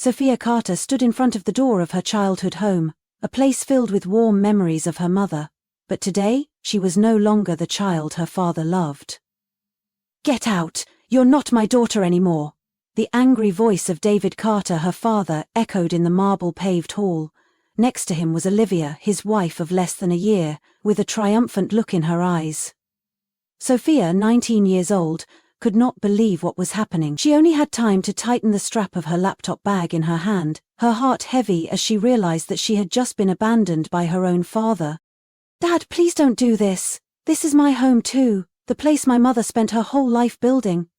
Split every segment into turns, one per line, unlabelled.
Sophia Carter stood in front of the door of her childhood home, a place filled with warm memories of her mother, but today, she was no longer the child her father loved. "Get out! You're not my daughter anymore!" The angry voice of David Carter, her father, echoed in the marble-paved hall. Next to him was Olivia, his wife of less than a year, with a triumphant look in her eyes. Sophia, 19 years old, could not believe what was happening. She only had time to tighten the strap of her laptop bag in her hand, her heart heavy as she realized that she had just been abandoned by her own father. "Dad, please don't do this. This is my home too, the place my mother spent her whole life building."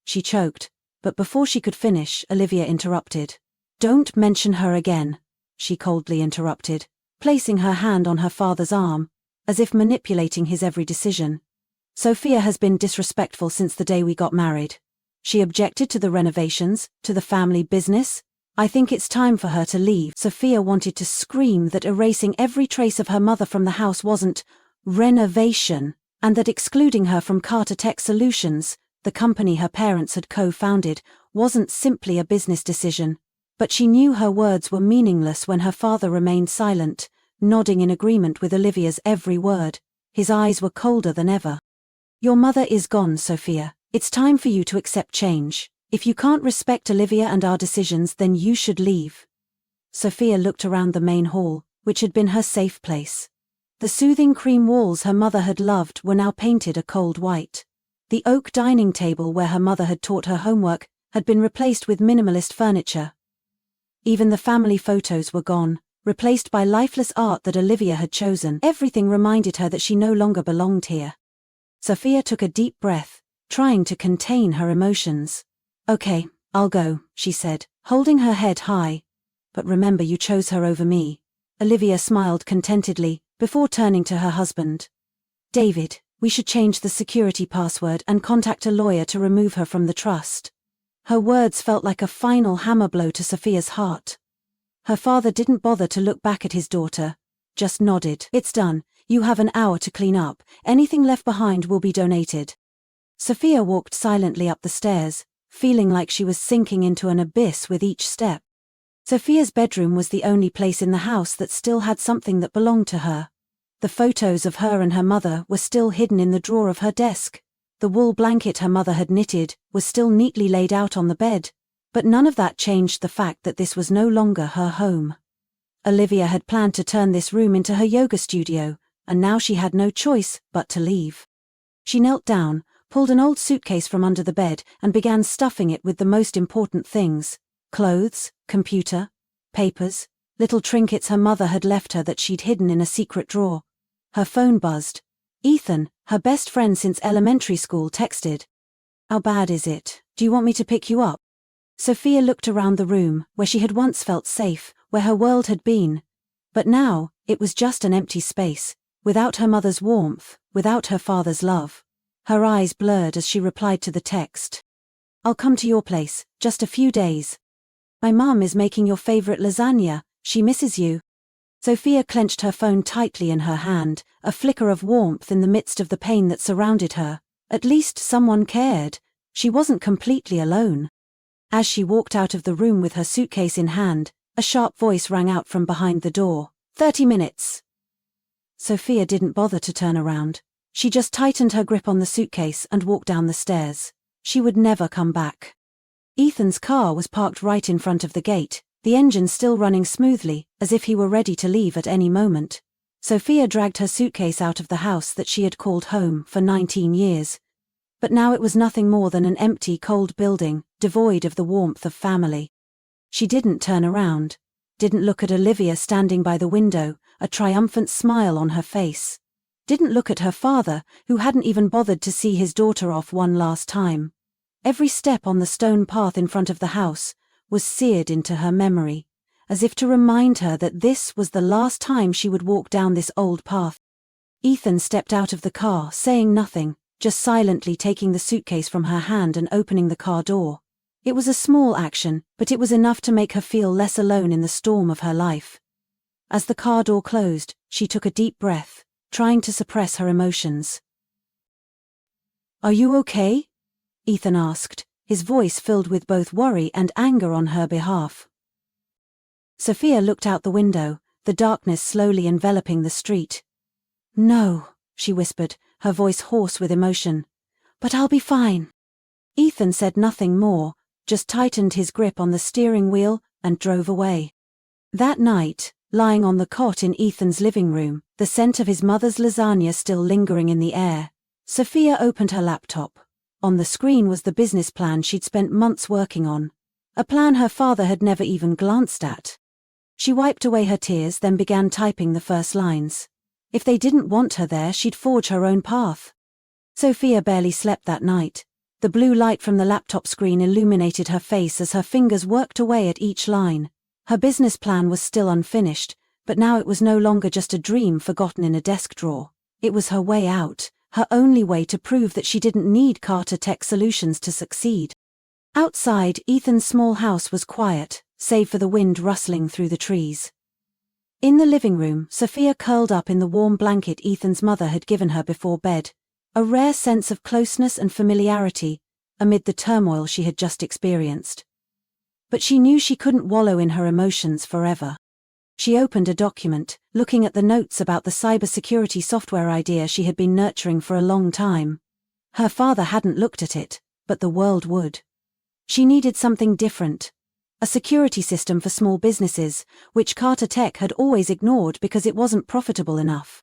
She choked, but before she could finish, Olivia interrupted. "Don't mention her again," she coldly interrupted, placing her hand on her father's arm, as if manipulating his every decision. "Sophia has been disrespectful since the day we got married. She objected to the renovations, to the family business. I think it's time for her to leave." Sophia wanted to scream that erasing every trace of her mother from the house wasn't renovation, and that excluding her from Carter Tech Solutions, the company her parents had co-founded, wasn't simply a business decision. But she knew her words were meaningless when her father remained silent, nodding in agreement with Olivia's every word. His eyes were colder than ever. "Your mother is gone, Sophia. It's time for you to accept change. If you can't respect Olivia and our decisions, then you should leave." Sophia looked around the main hall, which had been her safe place. The soothing cream walls her mother had loved were now painted a cold white. The oak dining table where her mother had taught her homework had been replaced with minimalist furniture. Even the family photos were gone, replaced by lifeless art that Olivia had chosen. Everything reminded her that she no longer belonged here. Sophia took a deep breath, trying to contain her emotions. "Okay, I'll go," she said, holding her head high. "But remember, you chose her over me." Olivia smiled contentedly, before turning to her husband. "David, we should change the security password and contact a lawyer to remove her from the trust." Her words felt like a final hammer blow to Sophia's heart. Her father didn't bother to look back at his daughter, just nodded. "It's done. You have an hour to clean up. Anything left behind will be donated." Sophia walked silently up the stairs, feeling like she was sinking into an abyss with each step. Sophia's bedroom was the only place in the house that still had something that belonged to her. The photos of her and her mother were still hidden in the drawer of her desk. The wool blanket her mother had knitted was still neatly laid out on the bed, but none of that changed the fact that this was no longer her home. Olivia had planned to turn this room into her yoga studio, and now she had no choice but to leave. She knelt down, pulled an old suitcase from under the bed, and began stuffing it with the most important things: clothes, computer, papers, little trinkets her mother had left her that she'd hidden in a secret drawer. Her phone buzzed. Ethan, her best friend since elementary school, texted. "How bad is it? Do you want me to pick you up?" Sophia looked around the room, where she had once felt safe, where her world had been. But now, it was just an empty space, without her mother's warmth, without her father's love. Her eyes blurred as she replied to the text. "I'll come to your place, just a few days. My mom is making your favorite lasagna, she misses you." Sophia clenched her phone tightly in her hand, a flicker of warmth in the midst of the pain that surrounded her. At least someone cared. She wasn't completely alone. As she walked out of the room with her suitcase in hand, a sharp voice rang out from behind the door. 30 minutes. Sophia didn't bother to turn around. She just tightened her grip on the suitcase and walked down the stairs. She would never come back. Ethan's car was parked right in front of the gate, the engine still running smoothly, as if he were ready to leave at any moment. Sophia dragged her suitcase out of the house that she had called home for 19 years. But now it was nothing more than an empty, cold building, devoid of the warmth of family. She didn't turn around, didn't look at Olivia standing by the window, a triumphant smile on her face. Didn't look at her father, who hadn't even bothered to see his daughter off one last time. Every step on the stone path in front of the house was seared into her memory, as if to remind her that this was the last time she would walk down this old path. Ethan stepped out of the car, saying nothing, just silently taking the suitcase from her hand and opening the car door. It was a small action, but it was enough to make her feel less alone in the storm of her life. As the car door closed, she took a deep breath, trying to suppress her emotions. "Are you okay?" Ethan asked, his voice filled with both worry and anger on her behalf. Sophia looked out the window, the darkness slowly enveloping the street. "No," she whispered, her voice hoarse with emotion. "But I'll be fine." Ethan said nothing more, just tightened his grip on the steering wheel and drove away. That night, lying on the cot in Ethan's living room, the scent of his mother's lasagna still lingering in the air, Sophia opened her laptop. On the screen was the business plan she'd spent months working on, a plan her father had never even glanced at. She wiped away her tears, then began typing the first lines. If they didn't want her there, she'd forge her own path. Sophia barely slept that night. The blue light from the laptop screen illuminated her face as her fingers worked away at each line. Her business plan was still unfinished, but now it was no longer just a dream forgotten in a desk drawer. It was her way out, her only way to prove that she didn't need Carter Tech Solutions to succeed. Outside, Ethan's small house was quiet, save for the wind rustling through the trees. In the living room, Sophia curled up in the warm blanket Ethan's mother had given her before bed, a rare sense of closeness and familiarity amid the turmoil she had just experienced. But she knew she couldn't wallow in her emotions forever. She opened a document, looking at the notes about the cybersecurity software idea she had been nurturing for a long time. Her father hadn't looked at it, but the world would. She needed something different. A security system for small businesses, which Carter Tech had always ignored because it wasn't profitable enough.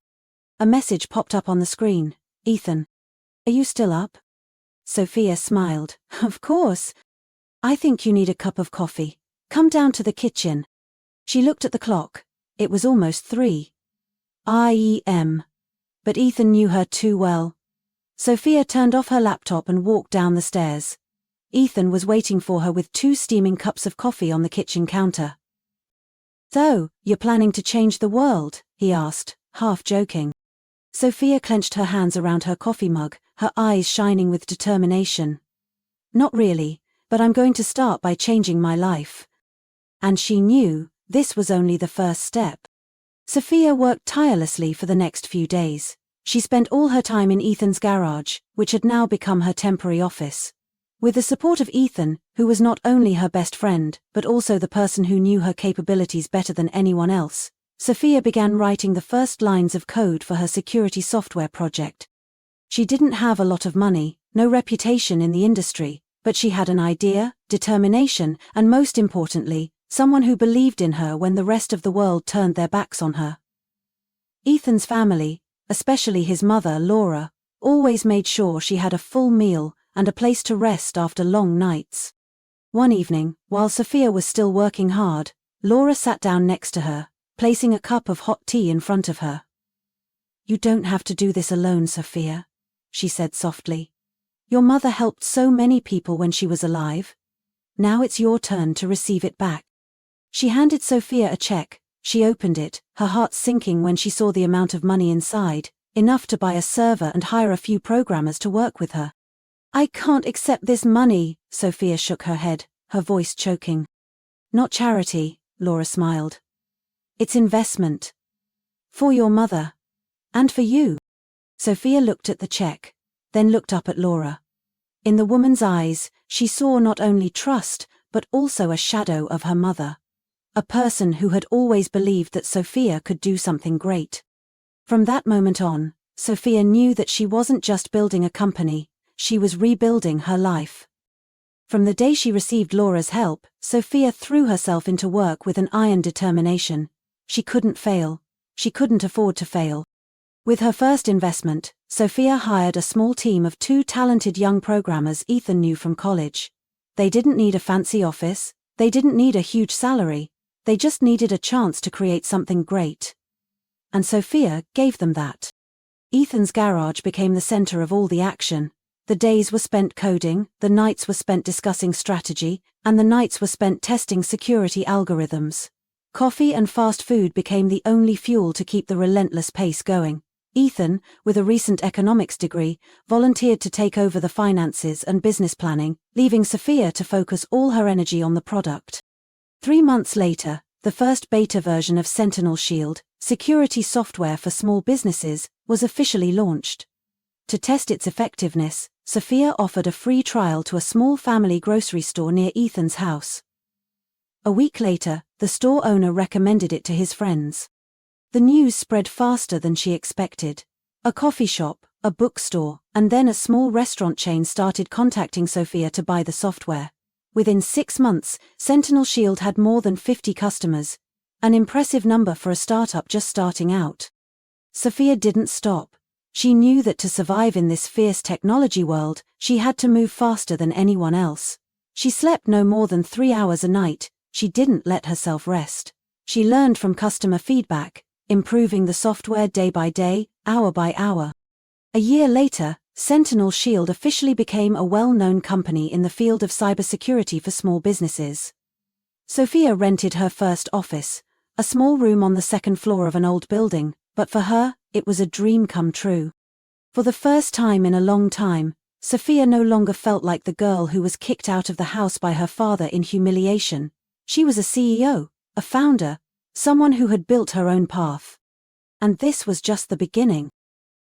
A message popped up on the screen. "Ethan, are you still up?" Sophia smiled. "Of course. I think you need a cup of coffee. Come down to the kitchen." She looked at the clock. It was almost 3 a.m. But Ethan knew her too well. Sophia turned off her laptop and walked down the stairs. Ethan was waiting for her with 2 steaming cups of coffee on the kitchen counter. "So, you're planning to change the world?" he asked, half joking. Sophia clenched her hands around her coffee mug, her eyes shining with determination. "Not really, but I'm going to start by changing my life." And she knew this was only the first step. Sophia worked tirelessly for the next few days. She spent all her time in Ethan's garage, which had now become her temporary office. With the support of Ethan, who was not only her best friend, but also the person who knew her capabilities better than anyone else, Sophia began writing the first lines of code for her security software project. She didn't have a lot of money, no reputation in the industry, but she had an idea, determination, and most importantly, someone who believed in her when the rest of the world turned their backs on her. Ethan's family, especially his mother, Laura, always made sure she had a full meal and a place to rest after long nights. One evening, while Sophia was still working hard, Laura sat down next to her, placing a cup of hot tea in front of her. "You don't have to do this alone, Sophia," she said softly. "Your mother helped so many people when she was alive. Now it's your turn to receive it back." She handed Sophia a check. She opened it, her heart sinking when she saw the amount of money inside, enough to buy a server and hire a few programmers to work with her. "I can't accept this money," Sophia shook her head, her voice choking. "Not charity," Laura smiled. "It's investment. For your mother. And for you." Sophia looked at the check, then looked up at Laura. In the woman's eyes, she saw not only trust, but also a shadow of her mother. A person who had always believed that Sophia could do something great. From that moment on, Sophia knew that she wasn't just building a company, she was rebuilding her life. From the day she received Laura's help, Sophia threw herself into work with an iron determination. She couldn't fail. She couldn't afford to fail. With her first investment, Sophia hired a small team of 2 talented young programmers Ethan knew from college. They didn't need a fancy office, they didn't need a huge salary, they just needed a chance to create something great. And Sophia gave them that. Ethan's garage became the center of all the action. The days were spent coding, the nights were spent discussing strategy, and the nights were spent testing security algorithms. Coffee and fast food became the only fuel to keep the relentless pace going. Ethan, with a recent economics degree, volunteered to take over the finances and business planning, leaving Sophia to focus all her energy on the product. 3 months later, the first beta version of Sentinel Shield, security software for small businesses, was officially launched. To test its effectiveness, Sophia offered a free trial to a small family grocery store near Ethan's house. A week later, the store owner recommended it to his friends. The news spread faster than she expected. A coffee shop, a bookstore, and then a small restaurant chain started contacting Sophia to buy the software. Within 6 months, Sentinel Shield had more than 50 customers, an impressive number for a startup just starting out. Sophia didn't stop. She knew that to survive in this fierce technology world, she had to move faster than anyone else. She slept no more than 3 hours a night. She didn't let herself rest. She learned from customer feedback, improving the software day by day, hour by hour. A year later, Sentinel Shield officially became a well-known company in the field of cybersecurity for small businesses. Sophia rented her first office, a small room on the second floor of an old building, but for her, it was a dream come true. For the first time in a long time, Sophia no longer felt like the girl who was kicked out of the house by her father in humiliation. She was a CEO, a founder, someone who had built her own path. And this was just the beginning.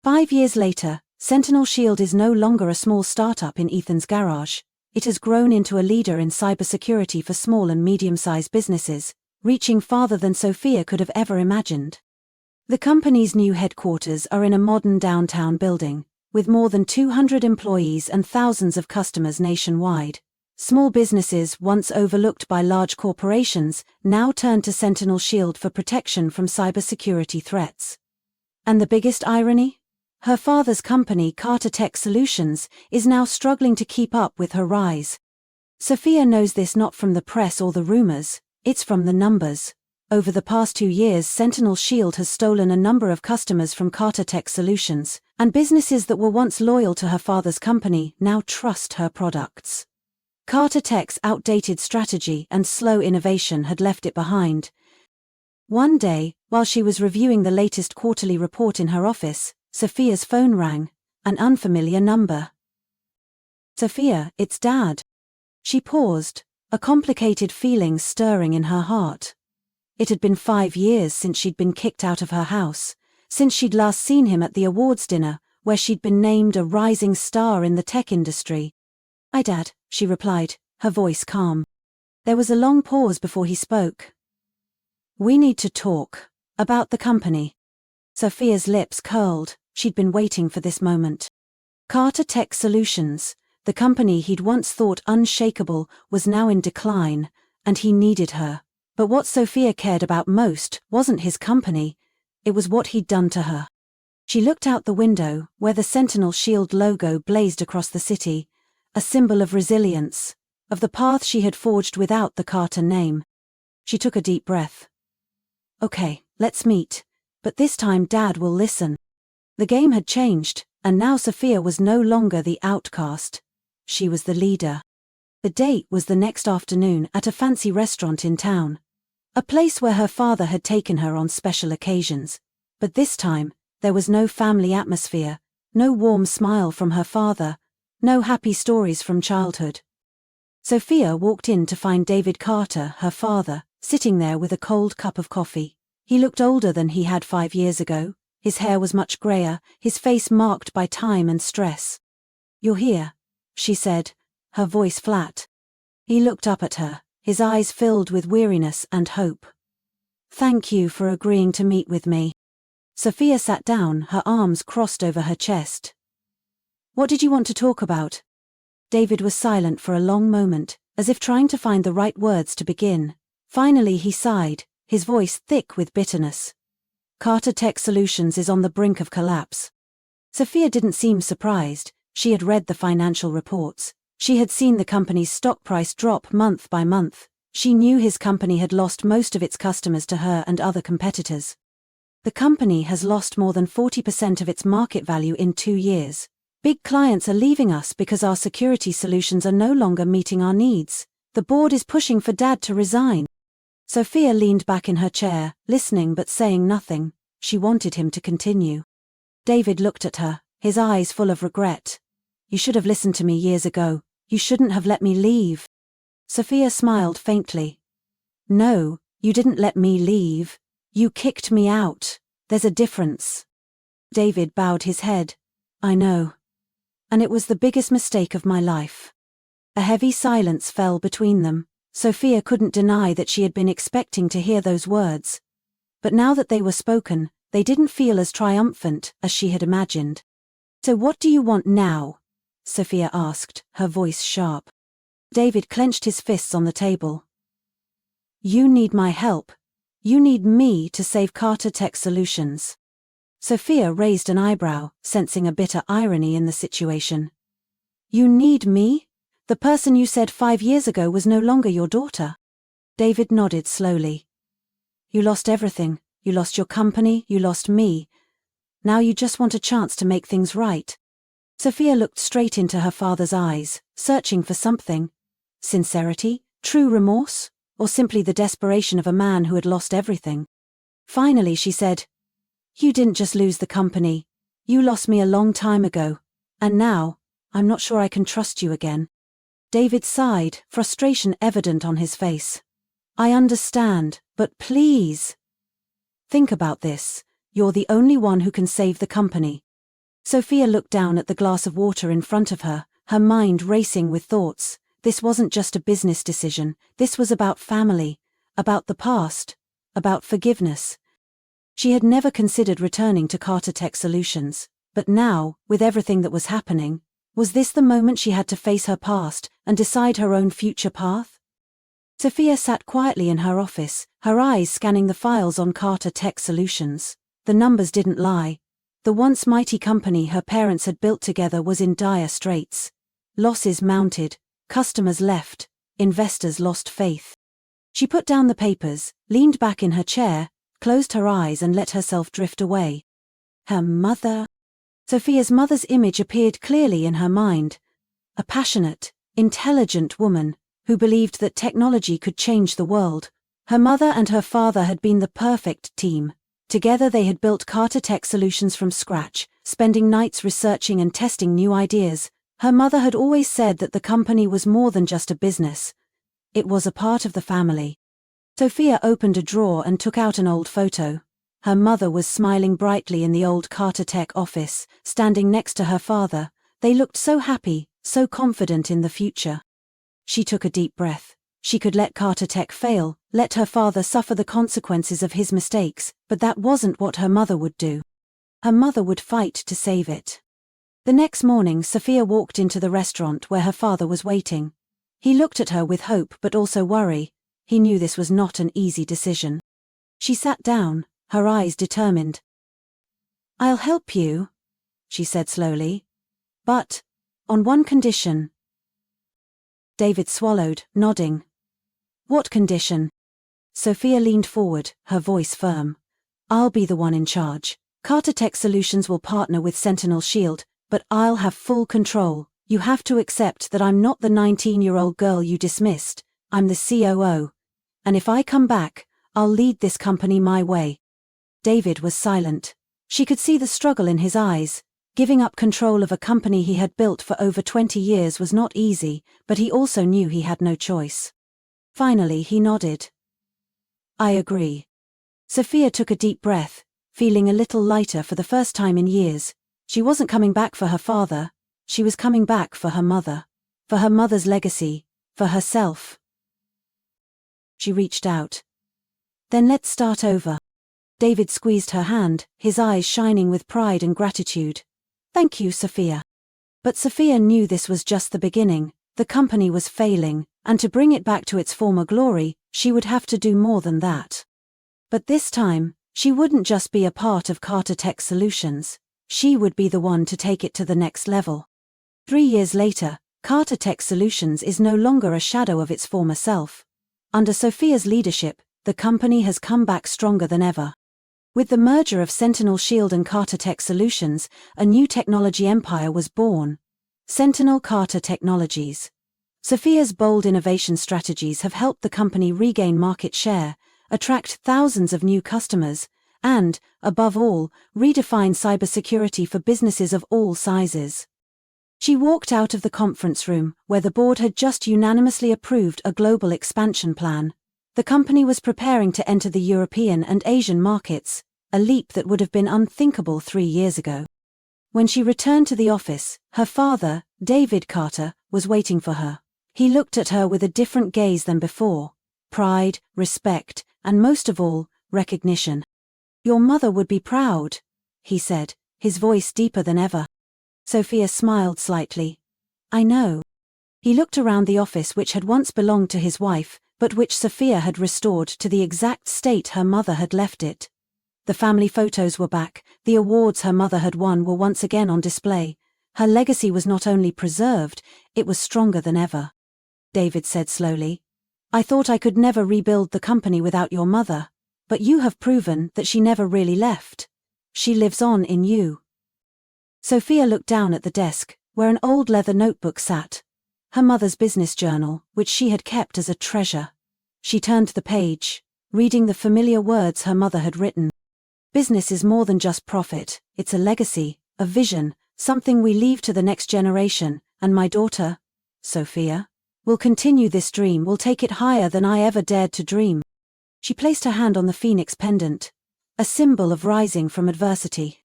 5 years later, Sentinel Shield is no longer a small startup in Ethan's garage. It has grown into a leader in cybersecurity for small and medium-sized businesses, reaching farther than Sophia could have ever imagined. The company's new headquarters are in a modern downtown building, with more than 200 employees and thousands of customers nationwide. Small businesses, once overlooked by large corporations, now turn to Sentinel Shield for protection from cybersecurity threats. And the biggest irony? Her father's company, Carter Tech Solutions, is now struggling to keep up with her rise. Sophia knows this not from the press or the rumors, it's from the numbers. Over the past 2 years, Sentinel Shield has stolen a number of customers from Carter Tech Solutions, and businesses that were once loyal to her father's company now trust her products. Carter Tech's outdated strategy and slow innovation had left it behind. One day, while she was reviewing the latest quarterly report in her office, Sophia's phone rang, an unfamiliar number. "Sophia, it's Dad." She paused, a complicated feeling stirring in her heart. It had been 5 years since she'd been kicked out of her house, since she'd last seen him at the awards dinner, where she'd been named a rising star in the tech industry. "Hi, Dad," she replied, her voice calm. There was a long pause before he spoke. "We need to talk. About the company." Sophia's lips curled. She'd been waiting for this moment. Carter Tech Solutions, the company he'd once thought unshakable, was now in decline, and he needed her. But what Sophia cared about most wasn't his company, it was what he'd done to her. She looked out the window, where the Sentinel Shield logo blazed across the city, a symbol of resilience, of the path she had forged without the Carter name. She took a deep breath. "Okay, let's meet. But this time Dad will listen." The game had changed, and now Sophia was no longer the outcast. She was the leader. The date was the next afternoon at a fancy restaurant in town. A place where her father had taken her on special occasions. But this time, there was no family atmosphere, no warm smile from her father, no happy stories from childhood. Sophia walked in to find David Carter, her father, sitting there with a cold cup of coffee. He looked older than he had 5 years ago. His hair was much grayer, his face marked by time and stress. "You're here," she said, her voice flat. He looked up at her, his eyes filled with weariness and hope. "Thank you for agreeing to meet with me." Sophia sat down, her arms crossed over her chest. "What did you want to talk about?" David was silent for a long moment, as if trying to find the right words to begin. Finally he sighed, his voice thick with bitterness. "Carter Tech Solutions is on the brink of collapse." Sophia didn't seem surprised. She had read the financial reports. She had seen the company's stock price drop month by month. She knew his company had lost most of its customers to her and other competitors. "The company has lost more than 40% of its market value in 2 years. Big clients are leaving us because our security solutions are no longer meeting our needs. The board is pushing for Dad to resign." Sophia leaned back in her chair, listening but saying nothing. She wanted him to continue. David looked at her, his eyes full of regret. "You should have listened to me years ago. You shouldn't have let me leave." Sophia smiled faintly. "No, you didn't let me leave. You kicked me out. There's a difference." David bowed his head. "I know. And it was the biggest mistake of my life." A heavy silence fell between them. Sophia couldn't deny that she had been expecting to hear those words. But now that they were spoken, they didn't feel as triumphant as she had imagined. "So what do you want now?" Sophia asked, her voice sharp. David clenched his fists on the table. "You need my help. You need me to save Carter Tech Solutions." Sophia raised an eyebrow, sensing a bitter irony in the situation. "You need me? The person you said 5 years ago was no longer your daughter?" David nodded slowly. "You lost everything. You lost your company, you lost me. Now you just want a chance to make things right." Sophia looked straight into her father's eyes, searching for something. Sincerity, true remorse, or simply the desperation of a man who had lost everything. Finally she said, "You didn't just lose the company. You lost me a long time ago. And now, I'm not sure I can trust you again." David sighed, frustration evident on his face. "I understand, but please. Think about this. You're the only one who can save the company." Sophia looked down at the glass of water in front of her, her mind racing with thoughts. This wasn't just a business decision, this was about family, about the past, about forgiveness. She had never considered returning to Carter Tech Solutions, but now, with everything that was happening, was this the moment she had to face her past and decide her own future path? Sophia sat quietly in her office, her eyes scanning the files on Carter Tech Solutions. The numbers didn't lie. The once mighty company her parents had built together was in dire straits. Losses mounted, customers left, investors lost faith. She put down the papers, leaned back in her chair, closed her eyes and let herself drift away. Her mother. Sophia's mother's image appeared clearly in her mind. A passionate, intelligent woman who believed that technology could change the world. Her mother and her father had been the perfect team. Together they had built Carter Tech Solutions from scratch, spending nights researching and testing new ideas. Her mother had always said that the company was more than just a business. It was a part of the family. Sophia opened a drawer and took out an old photo. Her mother was smiling brightly in the old Carter Tech office, standing next to her father. They looked so happy, so confident in the future. She took a deep breath. She could let Carter Tech fail, let her father suffer the consequences of his mistakes, but that wasn't what her mother would do. Her mother would fight to save it. The next morning Sophia walked into the restaurant where her father was waiting. He looked at her with hope but also worry. He knew this was not an easy decision. She sat down, her eyes determined. "I'll help you," she said slowly. "But, on one condition." David swallowed, nodding. "What condition?" Sophia leaned forward, her voice firm. "I'll be the one in charge. Carter Tech Solutions will partner with Sentinel Shield, but I'll have full control. You have to accept that I'm not the 19-year-old girl you dismissed. I'm the COO. And if I come back, I'll lead this company my way." David was silent. She could see the struggle in his eyes. Giving up control of a company he had built for over 20 years was not easy, but he also knew he had no choice. Finally he nodded. "I agree." Sophia took a deep breath, feeling a little lighter for the first time in years. She wasn't coming back for her father, she was coming back for her mother's legacy, for herself. She reached out. "Then let's start over." David squeezed her hand, his eyes shining with pride and gratitude. "Thank you, Sophia." But Sophia knew this was just the beginning. The company was failing, and to bring it back to its former glory, she would have to do more than that. But this time, she wouldn't just be a part of Carter Tech Solutions. She would be the one to take it to the next level. 3 years later, Carter Tech Solutions is no longer a shadow of its former self. Under Sophia's leadership, the company has come back stronger than ever. With the merger of Sentinel Shield and Carter Tech Solutions, a new technology empire was born. Sentinel Carter Technologies. Sophia's bold innovation strategies have helped the company regain market share, attract thousands of new customers, and, above all, redefine cybersecurity for businesses of all sizes. She walked out of the conference room, where the board had just unanimously approved a global expansion plan. The company was preparing to enter the European and Asian markets, a leap that would have been unthinkable 3 years ago. When she returned to the office, her father, David Carter, was waiting for her. He looked at her with a different gaze than before. Pride, respect, and most of all, recognition. "Your mother would be proud," he said, his voice deeper than ever. Sophia smiled slightly. "I know." He looked around the office which had once belonged to his wife, but which Sophia had restored to the exact state her mother had left it. The family photos were back, the awards her mother had won were once again on display. Her legacy was not only preserved, it was stronger than ever. David said slowly, "I thought I could never rebuild the company without your mother, but you have proven that she never really left. She lives on in you." Sophia looked down at the desk, where an old leather notebook sat. Her mother's business journal, which she had kept as a treasure. She turned the page, reading the familiar words her mother had written. "Business is more than just profit, it's a legacy, a vision, something we leave to the next generation, and my daughter, Sophia, will continue this dream, will take it higher than I ever dared to dream." She placed her hand on the phoenix pendant, a symbol of rising from adversity.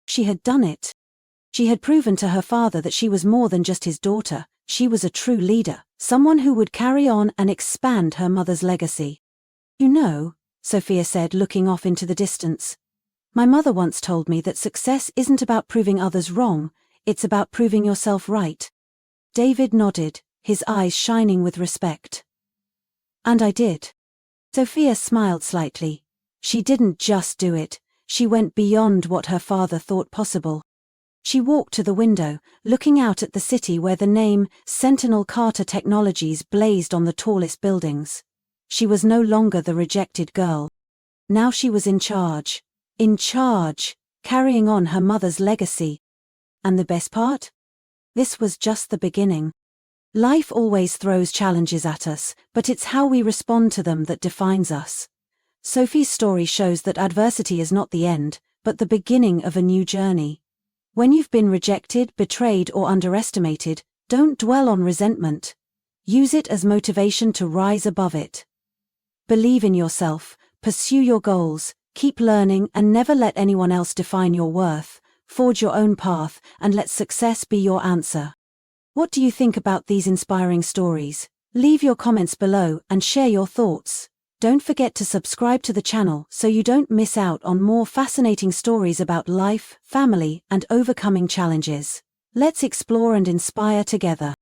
She had done it. She had proven to her father that she was more than just his daughter, she was a true leader, someone who would carry on and expand her mother's legacy. "You know," Sophia said, looking off into the distance, "my mother once told me that success isn't about proving others wrong, it's about proving yourself right." David nodded, his eyes shining with respect. "And I did." Sophia smiled slightly. She didn't just do it, she went beyond what her father thought possible. She walked to the window, looking out at the city where the name Sentinel Carter Technologies blazed on the tallest buildings. She was no longer the rejected girl. Now she was in charge. In charge, carrying on her mother's legacy. And the best part? This was just the beginning. Life always throws challenges at us, but it's how we respond to them that defines us. Sophie's story shows that adversity is not the end, but the beginning of a new journey. When you've been rejected, betrayed, or underestimated, don't dwell on resentment. Use it as motivation to rise above it. Believe in yourself, pursue your goals, keep learning, and never let anyone else define your worth. Forge your own path, and let success be your answer. What do you think about these inspiring stories? Leave your comments below and share your thoughts. Don't forget to subscribe to the channel so you don't miss out on more fascinating stories about life, family, and overcoming challenges. Let's explore and inspire together.